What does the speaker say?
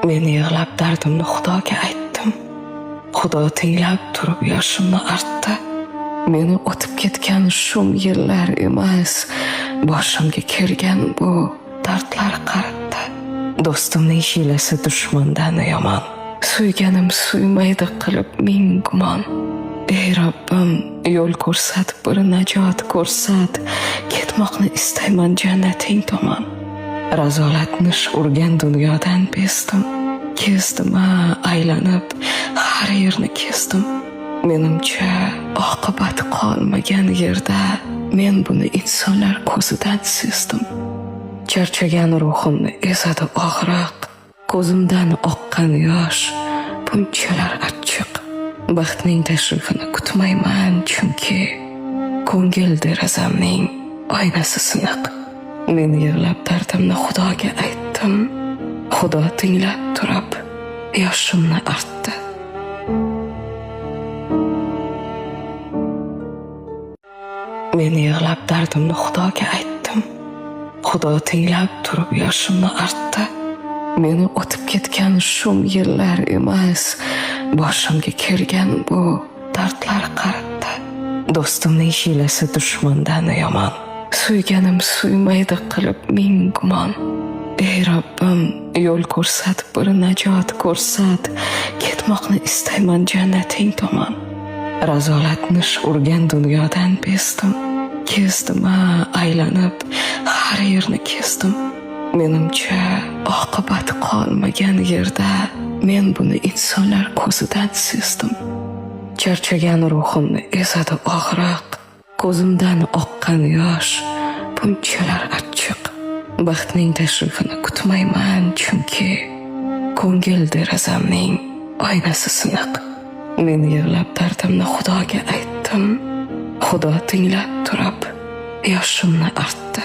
Men yig'lab dardimni Xudoga aytdim. Xudo tinglab turib yoshimni artdi. Meni o'tib ketgan shum yillar emas, boshimga kelgan bu dardlar qaratdi. Do'stimning hiylasi dushmandan yomon. Suyganim suymaydi qilib ming gumon. Ey Robbim, yo'l ko'rsat, bir najot ko'rsat. Ketmoqni istayman jannating tomon. Razolatnish urgan dunyodan bezdim. Kezdim, aylanib, har yerni kezdim. Menimcha, oqibat qolmagan yerda men buni insonlar ko'zidan sezdim. Charchagan ruhimni ezadi og'riq, ko'zimdan oqqan yosh bunchalar achchiq. Baxtning tashrifini kutmayman, chunki ko'ngil derazamning oynasi siniq. Men yig'lab dardimni Xudoga aytdim. Xudo tinglab turib yoshimni artdi. Men yig'lab dardimni Xudoga aytdim. Xudo tinglab turib yoshimni artdi. Meni o'tib ketgan shum yillar emas, boshimga kelgan bu dardlar qaratdi. Do'stimning hiylasi dushmandan yomon. Suyganim suymaydi qilib ming gumon. Ey Robbim, yo'l ko'rsat, bir najot ko'rsat. Ketmoqni istayman jannating tomon. Razolatnish urgan dunyodan bezdim. Kezdim, aylanib, har yerni kezdim. Menimcha, oqibat qolmagan yerda men buni insonlar ko'zidan sezdim. Charchagan ruhimni ezadi og'riq, ko'zimdan oqqan yosh bunchalar achchiq. Baxtning tashrifini kutmayman, chunki ko'ngil derazamning oynasi siniq. Men yig'lab dardimni Xudoga aytdim. Xudo tinglab turib yoshimni artdi.